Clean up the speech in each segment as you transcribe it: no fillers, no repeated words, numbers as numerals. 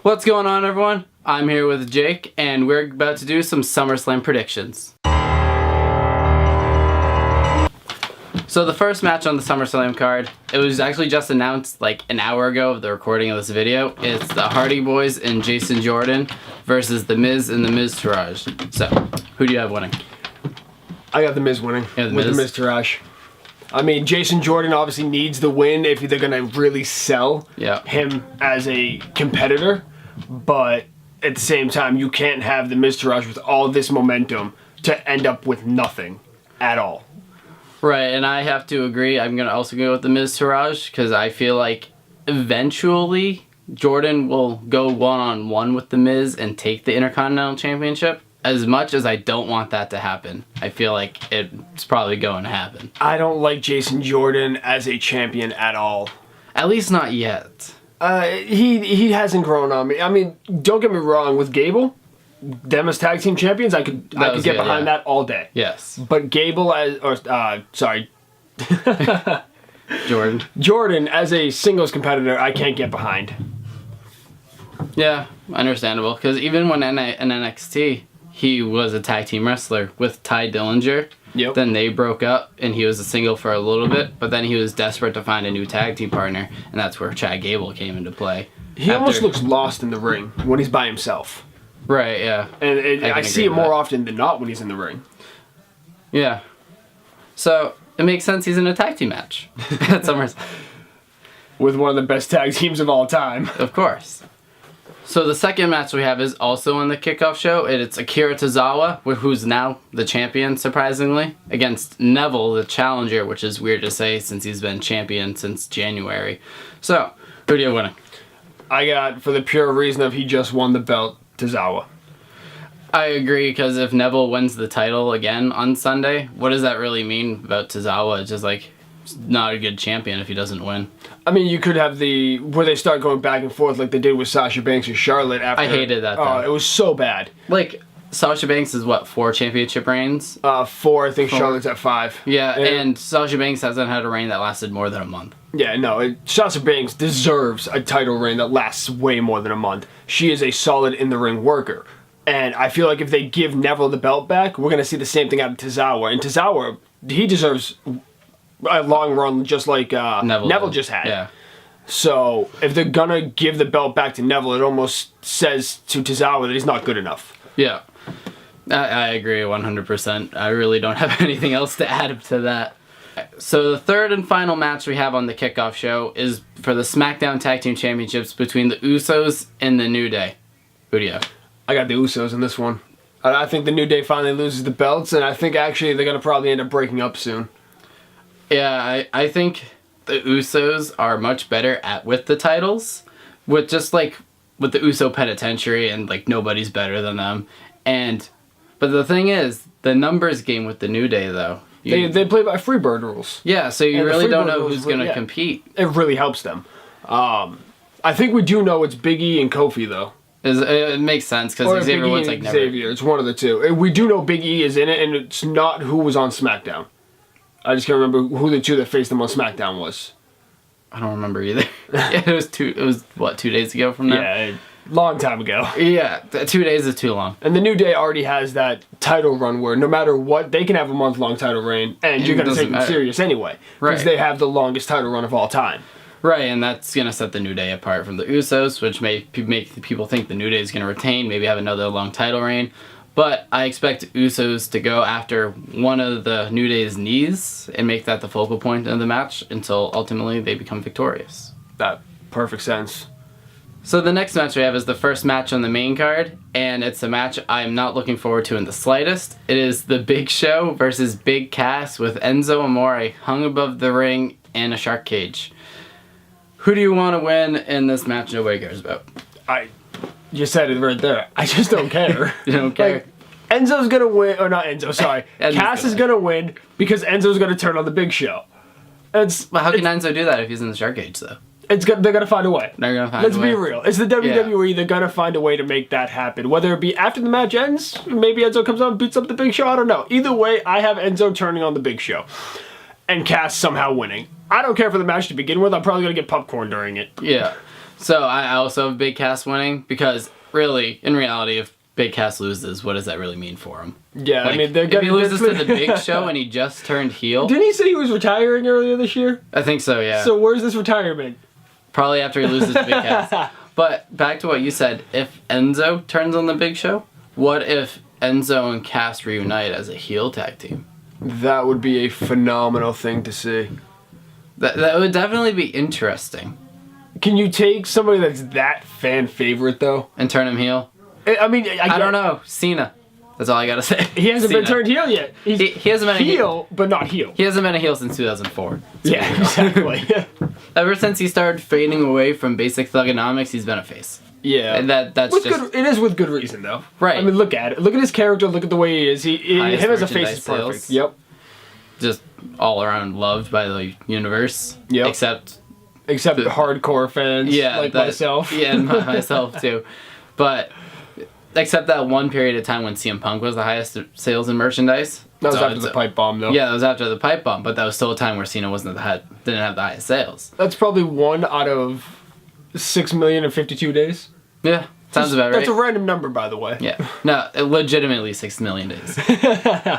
What's going on, everyone? I'm here with Jake, and we're about to do some SummerSlam predictions. So the first match on the SummerSlam card, it was actually just announced like an hour ago of the recording of this video. It's the Hardy Boys and Jason Jordan versus The Miz and The Miz Taraj. So, who do you have winning? I got The Miz winning with The Miz Taraj. I mean, Jason Jordan obviously needs the win if they're going to really sell him as a competitor. But at the same time, you can't have The Miz Taraj with all this momentum to end up with nothing at all. Right, and I have to agree. I'm going to also go with The Miz Taraj because I feel like eventually Jordan will go one-on-one with The Miz and take the Intercontinental Championship. As much as I don't want that to happen, I feel like it's probably going to happen. I don't like Jason Jordan as a champion at all. At least not yet. He hasn't grown on me. I mean, don't get me wrong, with Gable, them as tag team champions, I could get behind that all day. Yes. But Gable Jordan as a singles competitor, I can't get behind. Yeah, understandable. Because even when in NXT, he was a tag team wrestler with Ty Dillinger. Yep. Then they broke up, and he was a single for a little bit, but then he was desperate to find a new tag team partner, and that's where Chad Gable came into play. He almost looks lost in the ring when he's by himself. Right, yeah. And I see it more often than not when he's in the ring. Yeah. So, it makes sense he's in a tag team match at SummerSlam. With one of the best tag teams of all time. Of course. So the second match we have is also on the Kickoff show. It's Akira Tozawa, who's now the champion, surprisingly, against Neville, the challenger, which is weird to say since he's been champion since January. So, who do you have winning? I got, for the pure reason of he just won the belt, Tozawa. I agree, because if Neville wins the title again on Sunday, what does that really mean about Tozawa? It's just like, not a good champion if he doesn't win. I mean, you could have where they start going back and forth like they did with Sasha Banks and Charlotte after. I hated that, though. Oh, it was so bad. Like, Sasha Banks is what, 4 championship reigns? 4, I think 4. Charlotte's at 5. Yeah, and Sasha Banks hasn't had a reign that lasted more than a month. Yeah, no, Sasha Banks deserves a title reign that lasts way more than a month. She is a solid in-the-ring worker. And I feel like if they give Neville the belt back, we're going to see the same thing out of Tozawa. And Tozawa, he deserves a long run just like Neville just had. Yeah. So if they're going to give the belt back to Neville, it almost says to Tozawa that he's not good enough. Yeah. I agree 100%. I really don't have anything else to add to that. So the third and final match we have on the Kickoff show is for the SmackDown Tag Team Championships between the Usos and the New Day. Who do you have? I got the Usos in this one. I think the New Day finally loses the belts, and I think actually they're going to probably end up breaking up soon. Yeah, I think the Usos are much better with the titles, with the Uso Penitentiary, and like nobody's better than them. But the thing is, the numbers game with the New Day though. They play by Freebird rules. Yeah, so you really don't know who's going to compete. It really helps them. I think we do know it's Big E and Kofi though. It makes sense because Xavier Woods like never. Xavier, it's one of the two. We do know Big E is in it, and it's not who was on SmackDown. I just can't remember who the two that faced them on SmackDown was. I don't remember either. It was what, 2 days ago from now? Yeah, long time ago. Yeah, 2 days is too long. And the New Day already has that title run where no matter what, they can have a month-long title reign, and you're going to take them serious anyway. Because they have the longest title run of all time. Right, and that's going to set the New Day apart from the Usos, which may make people think the New Day is going to retain, maybe have another long title reign. But I expect Usos to go after one of the New Day's knees and make that the focal point of the match until ultimately they become victorious. That perfect sense. So the next match we have is the first match on the main card, and it's a match I'm not looking forward to in the slightest. It is the Big Show versus Big Cass with Enzo Amore hung above the ring in a shark cage. Who do you want to win in this match nobody cares about? You said it right there. I just don't care. You don't care? Like, Enzo's going to win, or not Enzo, sorry. Cass is going to win because Enzo's going to turn on the Big Show. But how can Enzo do that if he's in the shark cage, though? They're going to find a way. They're going to find a way. Let's be real. It's the WWE. Yeah. They're going to find a way to make that happen. Whether it be after the match ends, maybe Enzo comes out and beats up the Big Show. I don't know. Either way, I have Enzo turning on the Big Show. And Cass somehow winning. I don't care for the match to begin with. I'm probably going to get popcorn during it. Yeah. So I also have Big Cass winning because really, in reality, if Big Cass loses, what does that really mean for him? Yeah, like, I mean, if he loses to the Big Show and he just turned heel. Didn't he say he was retiring earlier this year? I think so, yeah. So where's this retirement? Probably after he loses to Big Cass. But back to what you said, if Enzo turns on the Big Show, what if Enzo and Cass reunite as a heel tag team? That would be a phenomenal thing to see. That would definitely be interesting. Can you take somebody that's that fan favorite, though? And turn him heel? I mean, I don't know. Cena. That's all I gotta say. He hasn't been turned heel yet. He hasn't been heel, but not heel. He hasn't been a heel since 2004. Yeah, exactly. Ever since he started fading away from basic thugonomics, he's been a face. Yeah, and that's with just... Good, it is with good reason, though. Right. I mean, look at it. Look at his character. Look at the way he is. Him as a face is perfect. Sales. Yep. Just all around loved by the universe. Yep. Except hardcore fans. Yeah, like myself. Yeah, myself too. But except that one period of time when CM Punk was the highest sales in merchandise. That was after the pipe bomb, though. Yeah, that was after the pipe bomb, but that was still a time where Cena didn't have the highest sales. That's probably 1 out of 6,052 days. Yeah, sounds about right. That's a random number, by the way. Yeah, no, legitimately 6 million days.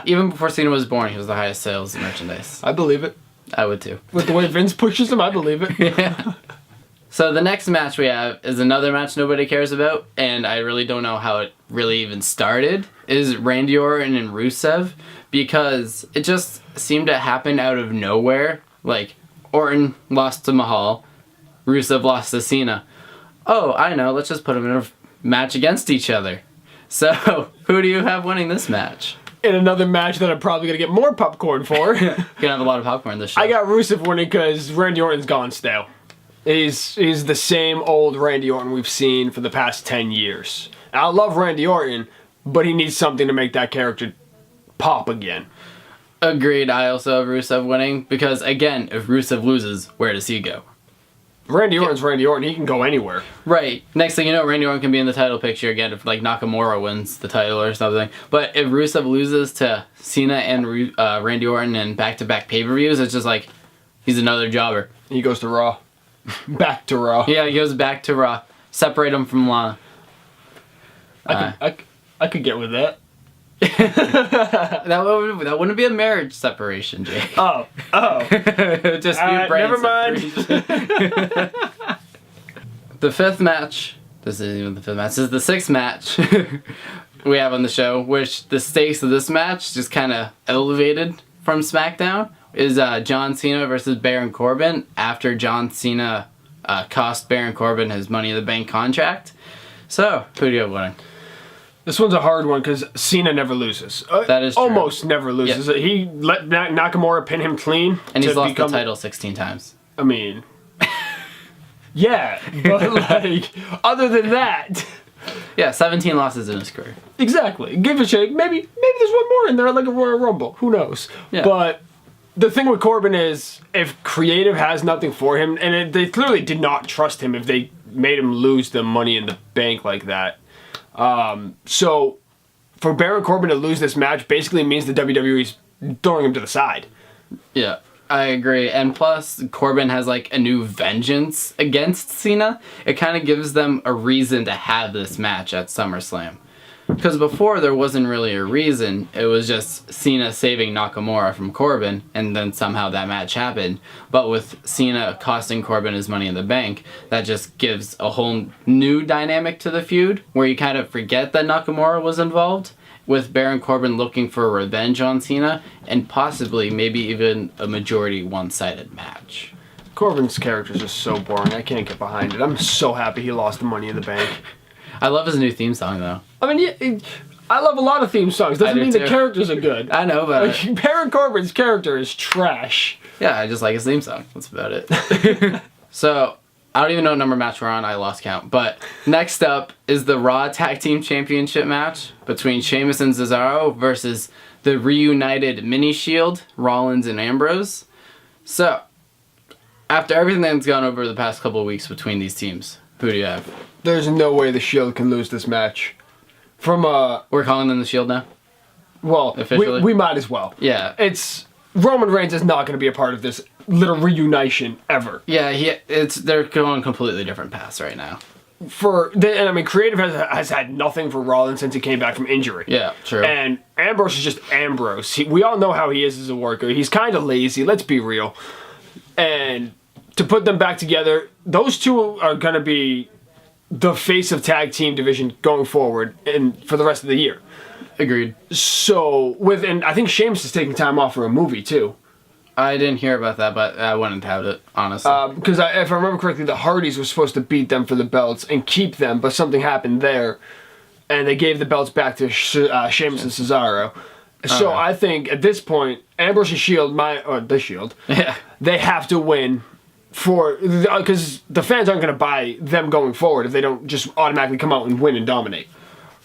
Even before Cena was born, he was the highest sales in merchandise. I believe it. I would too. With the way Vince pushes him, I believe it. Yeah. So the next match we have is another match nobody cares about, and I really don't know how it really even started, is Randy Orton and Rusev, because it just seemed to happen out of nowhere. Like, Orton lost to Mahal, Rusev lost to Cena. Oh, I know, let's just put them in a match against each other. So, who do you have winning this match? In another match that I'm probably going to get more popcorn for. You're going to have a lot of popcorn this show. I got Rusev winning because Randy Orton's gone stale. He's the same old Randy Orton we've seen for the past 10 years. I love Randy Orton, but he needs something to make that character pop again. Agreed. I also have Rusev winning because, again, if Rusev loses, where does he go? Randy Orton's Randy Orton. He can go anywhere. Right. Next thing you know, Randy Orton can be in the title picture again if, like, Nakamura wins the title or something. But if Rusev loses to Cena and Randy Orton in back-to-back pay-per-views, it's just like, he's another jobber. He goes to Raw. Back to Raw. Yeah, he goes back to Raw. Separate him from Lana. I could get with that. that wouldn't be a marriage separation, Jake. Oh. Just be brain never mind. The fifth match. This isn't even the fifth match. This is the sixth match we have on the show, which the stakes of this match just kind of elevated from SmackDown. Is John Cena versus Baron Corbin after John Cena cost Baron Corbin his Money in the Bank contract. So, who do you have winning? This one's a hard one because Cena never loses. That is true. Almost never loses. Yep. He let Nakamura pin him clean. And he's lost the title 16 times. I mean, yeah, but like, other than that... Yeah, 17 losses in his career. Exactly. Give a shake. Maybe there's one more in there, like a Royal Rumble. Who knows? Yeah. But the thing with Corbin is, if creative has nothing for him, and they clearly did not trust him if they made him lose the Money in the Bank like that. So, for Baron Corbin to lose this match basically means the WWE's throwing him to the side. Yeah, I agree. And plus, Corbin has like a new vengeance against Cena. It kind of gives them a reason to have this match at SummerSlam. Because before, there wasn't really a reason. It was just Cena saving Nakamura from Corbin, and then somehow that match happened. But with Cena costing Corbin his Money in the Bank, that just gives a whole new dynamic to the feud, where you kind of forget that Nakamura was involved, with Baron Corbin looking for revenge on Cena, and possibly maybe even a majority one-sided match. Corbin's character is just so boring. I can't get behind it. I'm so happy he lost the Money in the Bank. I love his new theme song, though. I mean, yeah, I love a lot of theme songs. Doesn't mean the characters are good. I know, but... Like, Baron Corbin's character is trash. Yeah, I just like his theme song. That's about it. So, I don't even know what number match we're on. I lost count. But next up is the Raw Tag Team Championship match between Sheamus and Cesaro versus the reunited Mini-Shield, Rollins and Ambrose. So, after everything that's gone over the past couple of weeks between these teams, who do you have? There's no way the Shield can lose this match. We're calling them the Shield now? Well, officially? We might as well. Yeah. Roman Reigns is not going to be a part of this little reunition ever. Yeah, they're going completely different paths right now. Creative has had nothing for Rollins since he came back from injury. Yeah, true. And Ambrose is just Ambrose. We all know how he is as a worker. He's kind of lazy, let's be real. And to put them back together, those two are going to be the face of tag team division going forward and for the rest of the year. Agreed. So, and I think Sheamus is taking time off for a movie, too. I didn't hear about that, but I wouldn't have it, honestly. Because if I remember correctly, the Hardys were supposed to beat them for the belts and keep them, but something happened there, and they gave the belts back to Sheamus and Cesaro. So I think at this point, Ambrose and the Shield, they have to win because the fans aren't going to buy them going forward if they don't just automatically come out and win and dominate.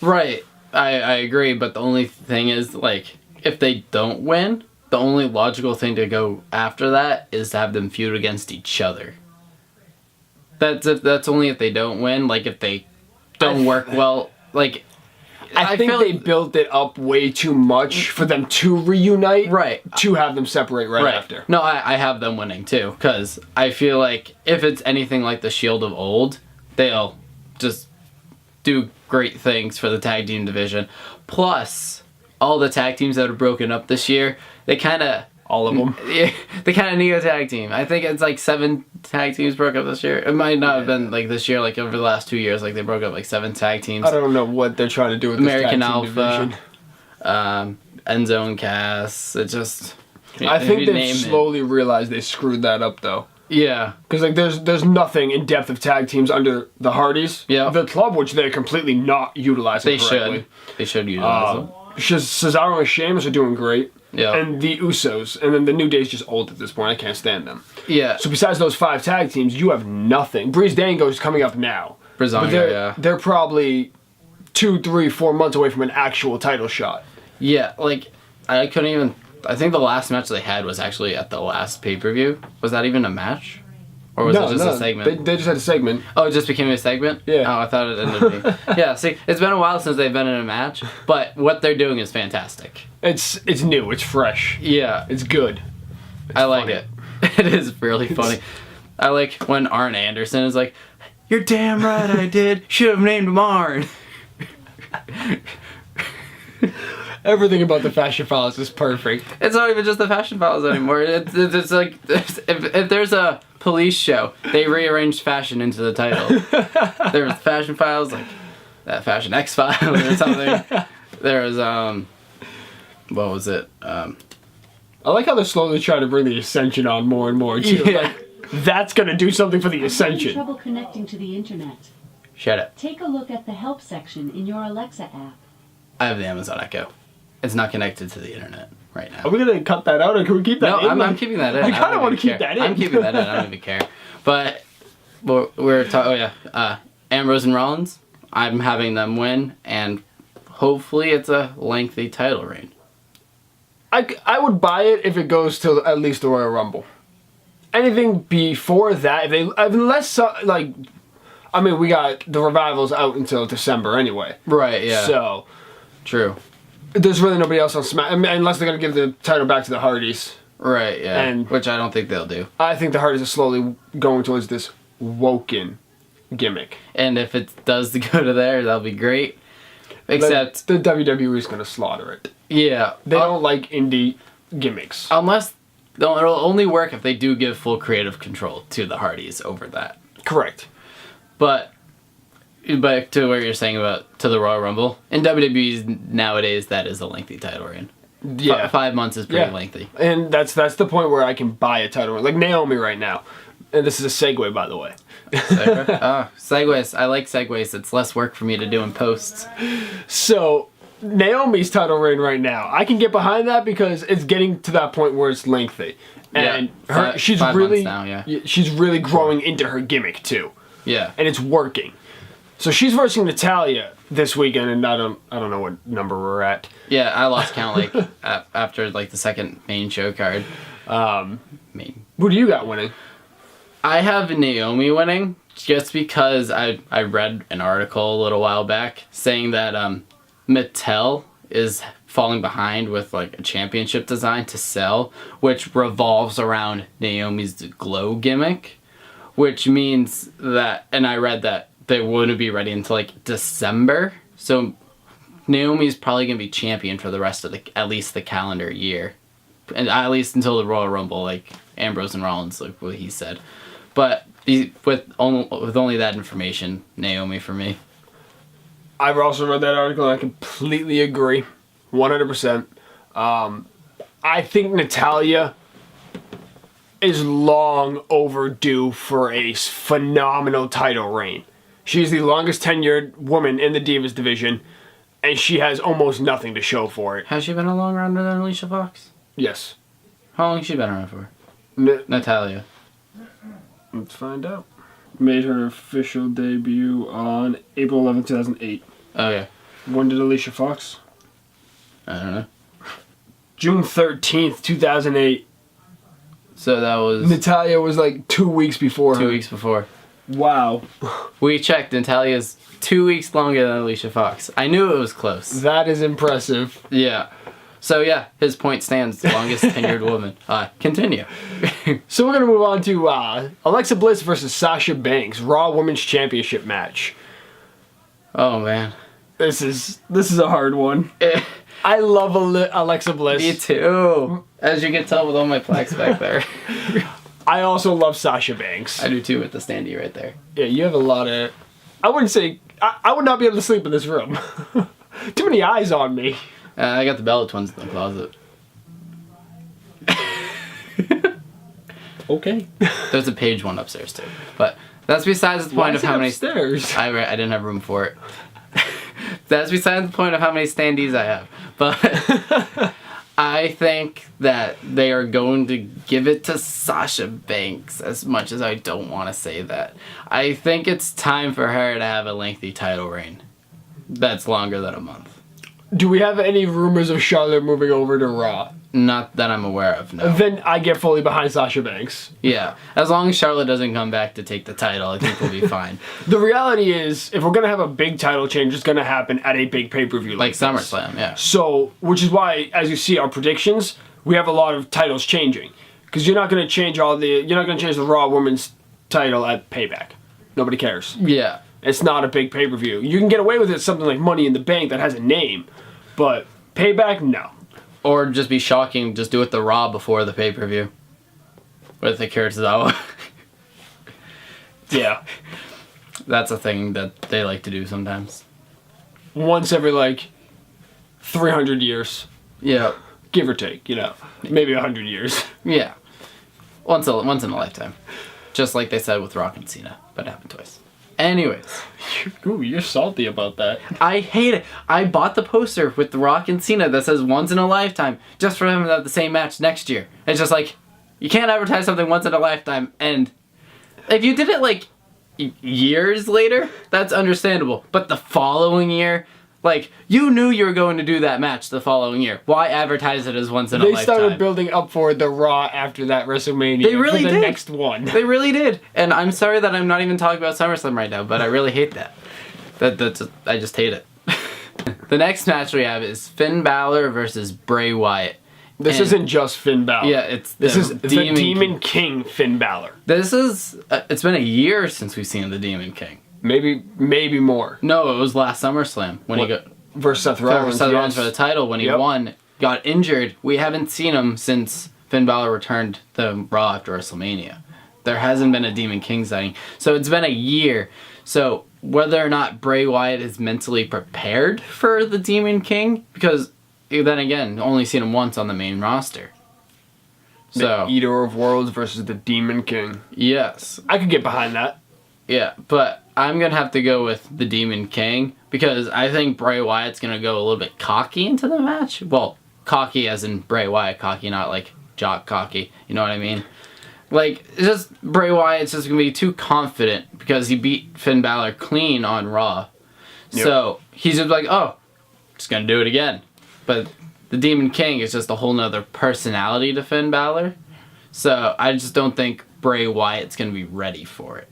Right. I agree, but the only thing is, like, if they don't win, the only logical thing to go after that is to have them feud against each other. That's only if they don't win. Like, if they don't work well, like... I think they built it up way too much for them to reunite. Right. To have them separate right after. No, I have them winning, too, because I feel like if it's anything like the Shield of old, they'll just do great things for the tag team division. Plus, all the tag teams that are broken up this year, they kind of... All of them? Yeah, they kind of need a tag team. I think it's like 7 tag teams broke up this year. It might not have been like this year, like over the last 2 years, like they broke up like 7 tag teams. I don't know what they're trying to do with American this tag team Alpha, division. Enzo and Cass. It just... I think they've slowly realized they screwed that up, though. Yeah. Because like there's nothing in depth of tag teams under the Hardys. Yeah. The club, which they're completely not utilizing correctly. They should utilize them. Cesaro and Sheamus are doing great. Yeah. And the Usos. And then the New Day's just old at this point. I can't stand them. Yeah. So besides those 5 tag teams, you have nothing. Breezango's coming up now. Breezango, they're probably 2, 3, 4 months away from an actual title shot. Yeah, like, I couldn't even... I think the last match they had was actually at the last pay-per-view. Was that even a match? Or was it just a segment? They just had a segment. Oh, it just became a segment? Yeah. Oh, I thought it ended up being... Yeah, see, it's been a while since they've been in a match, but what they're doing is fantastic. It's new, it's fresh. Yeah. It's good. I like it. It is really funny. I like when Arn Anderson is like, "You're damn right I did. Should have named him Arn." Everything about the Fashion Files is perfect. It's not even just the Fashion Files anymore. It's like, if there's a police show, they rearranged fashion into the title. There was Fashion Files, like that Fashion X-Files or something. There was, what was it? I like how they're slowly trying to bring the Ascension on more and more, too. Yeah. Like, that's going to do something for the Ascension. I'm having trouble connecting to the internet. Shut up. Take a look at the help section in your Alexa app. I have the Amazon Echo. It's not connected to the internet right now. Are we going to cut that out, or can we keep that in? No, I'm keeping that in. I kind of want to keep that in. I'm keeping that in. I don't even care. But we're talking, Ambrose and Rollins, I'm having them win, and hopefully it's a lengthy title reign. I would buy it if it goes to at least the Royal Rumble. Anything before that, we got the Revivals out until December anyway. Right, yeah. So, true. There's really nobody else on Smack, unless they're going to give the title back to the Hardys. Right, yeah. And which I don't think they'll do. I think the Hardys are slowly going towards this Woken gimmick. And if it does go to there, that'll be great. Except the WWE is going to slaughter it. Yeah. They don't like indie gimmicks. Unless it'll only work if they do give full creative control to the Hardys over that. Correct. But to what you're saying about to the Royal Rumble, in WWE nowadays that is a lengthy title reign. Yeah. 5 months is pretty lengthy. And that's the point where I can buy a title reign. Like Naomi right now. And this is a segue, by the way. Segues. I like segues. It's less work for me to do in posts. So, Naomi's title reign right now, I can get behind that because it's getting to that point where it's lengthy. And she's really now, she's really growing into her gimmick too. Yeah. And it's working. So she's versing Natalya this weekend, and I don't know what number we're at. Yeah, I lost count after the second main show card. Who do you got winning? I have Naomi winning just because I read an article a little while back saying that Mattel is falling behind with like a championship design to sell, which revolves around Naomi's glow gimmick, which means that, and I read that they wouldn't be ready until like December. So Naomi's probably going to be champion for the rest of at least the calendar year. And at least until the Royal Rumble, like Ambrose and Rollins, like what he said. But with only that information, Naomi for me. I've also read that article and I completely agree. 100%. I think Natalya is long overdue for a phenomenal title reign. She's the longest tenured woman in the Divas division, and she has almost nothing to show for it. Has she been a long rounder than Alicia Fox? Yes. How long has she been around for? Natalya. Let's find out. Made her official debut on April 11, 2008. Okay. When did Alicia Fox? I don't know. June 13th, 2008. So that was... Natalya was like 2 weeks before her. 2 weeks before. Wow. We checked. Natalya's 2 weeks longer than Alicia Fox. I knew it was close. That is impressive. Yeah. So yeah, his point stands. The longest tenured woman. Continue. So we're going to move on to Alexa Bliss versus Sasha Banks. Raw Women's Championship match. Oh man. This is a hard one. I love Alexa Bliss. Me too. As you can tell with all my plaques back there. I also love Sasha Banks. I do too with the standee right there. Yeah, you have a lot of... I wouldn't say... I would not be able to sleep in this room. Too many eyes on me. I got the Bella Twins in the closet. Okay. There's a page one upstairs too. But that's besides the point of how many... upstairs? I didn't have room for it. That's besides the point of how many standees I have. But I think that they are going to give it to Sasha Banks, as much as I don't want to say that. I think it's time for her to have a lengthy title reign. That's longer than a month. Do we have any rumors of Charlotte moving over to Raw? Not that I'm aware of, no. Then I get fully behind Sasha Banks. Yeah. As long as Charlotte doesn't come back to take the title, I think we'll be fine. The reality is, if we're going to have a big title change, it's going to happen at a big pay-per-view like SummerSlam, yeah. So, which is why, as you see our predictions, we have a lot of titles changing. Because you're not going to change the Raw Women's title at Payback. Nobody cares. Yeah. It's not a big pay-per-view. You can get away with it something like Money in the Bank that has a name. But Payback, no. Or just be shocking, just do it the Raw before the pay-per-view. With the Kurosawa. Yeah. That's a thing that they like to do sometimes. Once every, 300 years. Yeah. Give or take, Maybe 100 years. Yeah. Once in a lifetime. Just like they said with Rock and Cena, but it happened twice. Anyways. Ooh, you're salty about that. I hate it. I bought the poster with The Rock and Cena that says once in a lifetime, just for them to have the same match next year. It's just like, you can't advertise something once in a lifetime, and if you did it years later, that's understandable. But the following year, you knew you were going to do that match the following year. Why advertise it as once in a lifetime? They started building up for the Raw after that WrestleMania. They really for the did. Next one. They really did. And I'm sorry that I'm not even talking about SummerSlam right now, but I really hate that. I just hate it. The next match we have is Finn Balor versus Bray Wyatt. This isn't just Finn Balor. Yeah, this is the Demon King Finn Balor. It's been a year since we've seen the Demon King. Maybe more. No, it was last SummerSlam when he got versus Seth Rollins. Rollins for the title when he won, got injured. We haven't seen him since Finn Balor returned to Raw after WrestleMania. There hasn't been a Demon King sighting, so it's been a year. So whether or not Bray Wyatt is mentally prepared for the Demon King, because then again, only seen him once on the main roster. The Eater of Worlds versus the Demon King. Yes, I could get behind that. Yeah, but I'm going to have to go with the Demon King because I think Bray Wyatt's going to go a little bit cocky into the match. Well, cocky as in Bray Wyatt cocky, not jock cocky. You know what I mean? It's just Bray Wyatt's just going to be too confident because he beat Finn Balor clean on Raw. Yep. So he's just just going to do it again. But the Demon King is just a whole nother personality to Finn Balor. So I just don't think Bray Wyatt's going to be ready for it.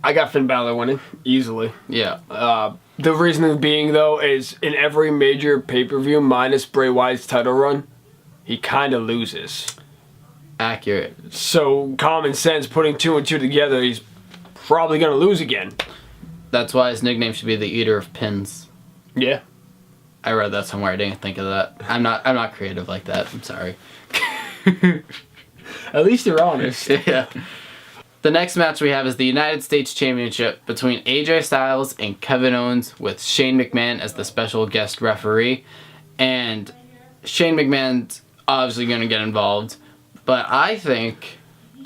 I got Finn Balor winning easily. Yeah. The reasoning being, though, is in every major pay-per-view minus Bray Wyatt's title run, he kind of loses. Accurate. So, common sense, putting 2 and 2 together, he's probably going to lose again. That's why his nickname should be the Eater of Pins. Yeah. I read that somewhere. I didn't think of that. I'm not creative like that. I'm sorry. At least you're honest. Yeah. The next match we have is the United States Championship between AJ Styles and Kevin Owens with Shane McMahon as the special guest referee. And Shane McMahon's obviously going to get involved. But I think...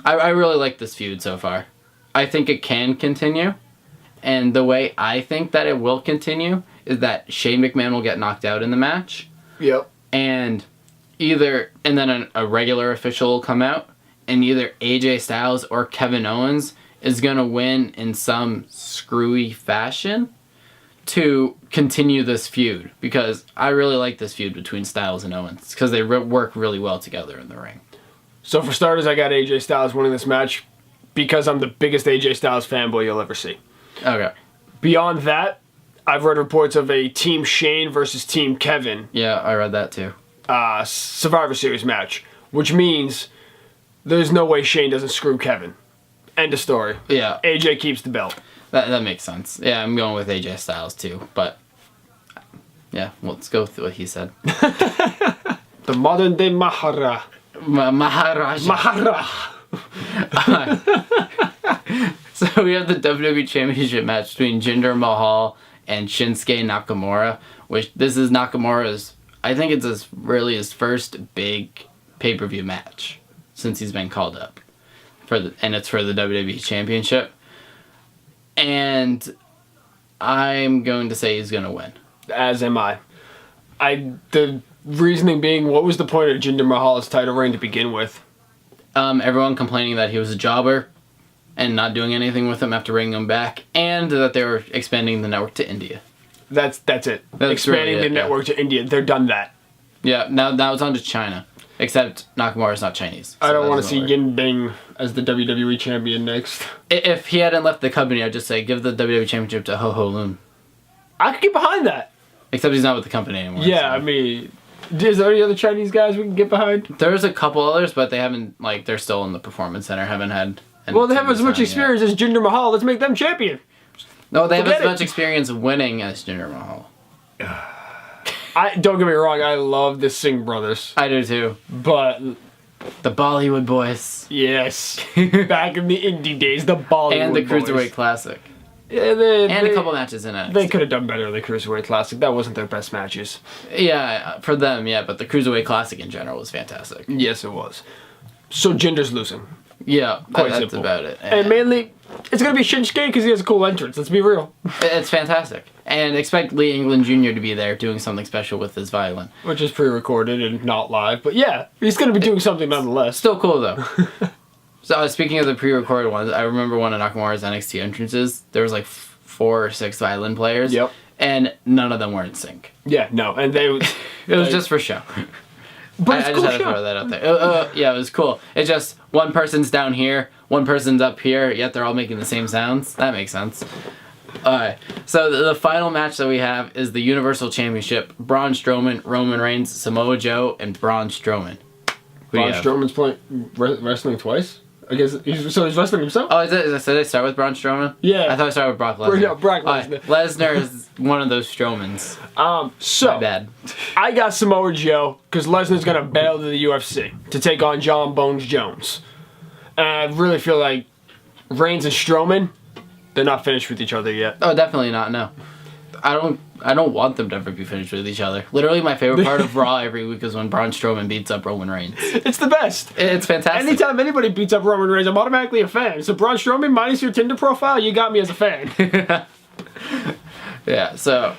I really like this feud so far. I think it can continue. And the way I think that it will continue is that Shane McMahon will get knocked out in the match. Yep. And then a regular official will come out. And either AJ Styles or Kevin Owens is going to win in some screwy fashion to continue this feud. Because I really like this feud between Styles and Owens. Because they work really well together in the ring. So for starters, I got AJ Styles winning this match because I'm the biggest AJ Styles fanboy you'll ever see. Okay. Beyond that, I've read reports of a Team Shane versus Team Kevin. Yeah, I read that too. Survivor Series match. Which means... there's no way Shane doesn't screw Kevin. End of story. Yeah. AJ keeps the belt. That makes sense. Yeah, I'm going with AJ Styles too. But, yeah, well, let's go with what he said. The modern day Mahara. Maharaja. So we have the WWE Championship match between Jinder Mahal and Shinsuke Nakamura. Which, this is Nakamura's, I think it's his first big pay-per-view match since he's been called up, and it's for the WWE Championship, and I'm going to say he's going to win. As am I. The reasoning being, what was the point of Jinder Mahal's title reign to begin with? Everyone complaining that he was a jobber and not doing anything with him after bringing him back, and that they were expanding the network to India. That's it. That's expanding really the network to India. They're done that. Yeah, now it's on to China. Except Nakamura's not Chinese. So I don't want to see Yin Bing as the WWE champion next. If he hadn't left the company, I'd just say give the WWE Championship to Ho Ho Lun. I could get behind that. Except he's not with the company anymore. Yeah, so. I mean, is there any other Chinese guys we can get behind? There's a couple others, but they haven't, they're still in the Performance Center, haven't had... Well, they have as much experience as Jinder Mahal. Let's make them champion. No, they have as much experience winning as Jinder Mahal. Don't get me wrong, I love the Singh brothers. I do too. But... the Bollywood boys. Yes. Back in the indie days, the Bollywood boys. And the Cruiserweight Classic. Yeah, and a couple matches in it. They could have done better in the Cruiserweight Classic. That wasn't their best matches. Yeah, for them, yeah, but the Cruiserweight Classic in general was fantastic. Yes, it was. So Jinder's losing. Yeah, that's simple. about it. And mainly, it's going to be Shinsuke because he has a cool entrance. Let's be real. It's fantastic. And expect Lee England Jr. to be there doing something special with his violin. Which is pre-recorded and not live. But yeah, he's going to be doing something nonetheless. Still cool, though. So speaking of the pre-recorded ones, I remember one of Nakamura's NXT entrances. There was like 4 or 6 violin players. Yep. And none of them were in sync. Yeah, no. And they... it was just for show. But I just had to throw that out there. Yeah, it was cool. It's just one person's down here, one person's up here, yet they're all making the same sounds. That makes sense. Alright, so the final match that we have is the Universal Championship. Braun Strowman, Roman Reigns, Samoa Joe, and Braun Strowman. Braun Strowman's wrestling twice? I guess he's wrestling himself? Oh, did I start with Braun Strowman? Yeah. I thought I started with Brock Lesnar. No, Brock Lesnar. Lesnar is one of those Strowmans. So, my bad. I got Samoa Joe because Lesnar's going to bail to the UFC to take on John Bones Jones. And I really feel like Reigns and Strowman, they're not finished with each other yet. Oh, definitely not, no. I don't want them to ever be finished with each other. Literally, my favorite part of Raw every week is when Braun Strowman beats up Roman Reigns. It's the best. It's fantastic. Anytime anybody beats up Roman Reigns, I'm automatically a fan. So Braun Strowman, minus your Tinder profile, you got me as a fan. Yeah, so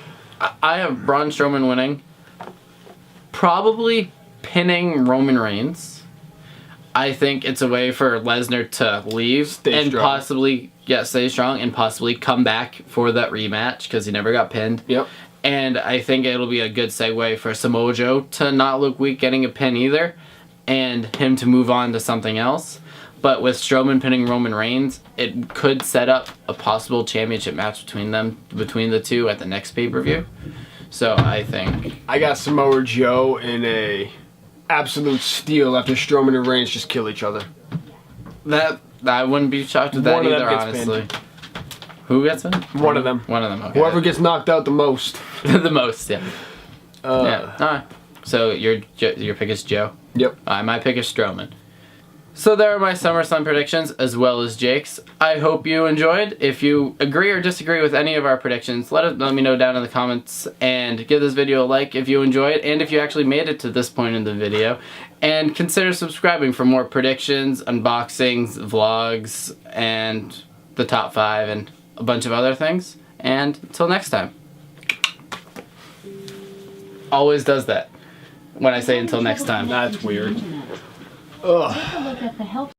I have Braun Strowman winning. Probably pinning Roman Reigns. I think it's a way for Lesnar to leave stay strong and possibly come back for that rematch because he never got pinned. Yep. And I think it'll be a good segue for Samoa Joe to not look weak getting a pin either and him to move on to something else. But with Strowman pinning Roman Reigns, it could set up a possible championship match between the two at the next pay-per-view. So I think I got Samoa Joe in a absolute steal after Strowman and Reigns just kill each other. That I wouldn't be shocked with that One of them either, gets honestly. pinned. Who gets it? One of them. One of them. Okay. Whoever gets knocked out the most. The most, yeah. Yeah. All right. So your pick is Joe. Yep. My pick is Strowman. So there are my SummerSlam predictions as well as Jake's. I hope you enjoyed. If you agree or disagree with any of our predictions, let me know down in the comments, and give this video a like if you enjoyed and if you actually made it to this point in the video. And consider subscribing for more predictions, unboxings, vlogs, and the top 5 and a bunch of other things. And until next time. Always does that when I say until next time. That's weird. Take a look at the help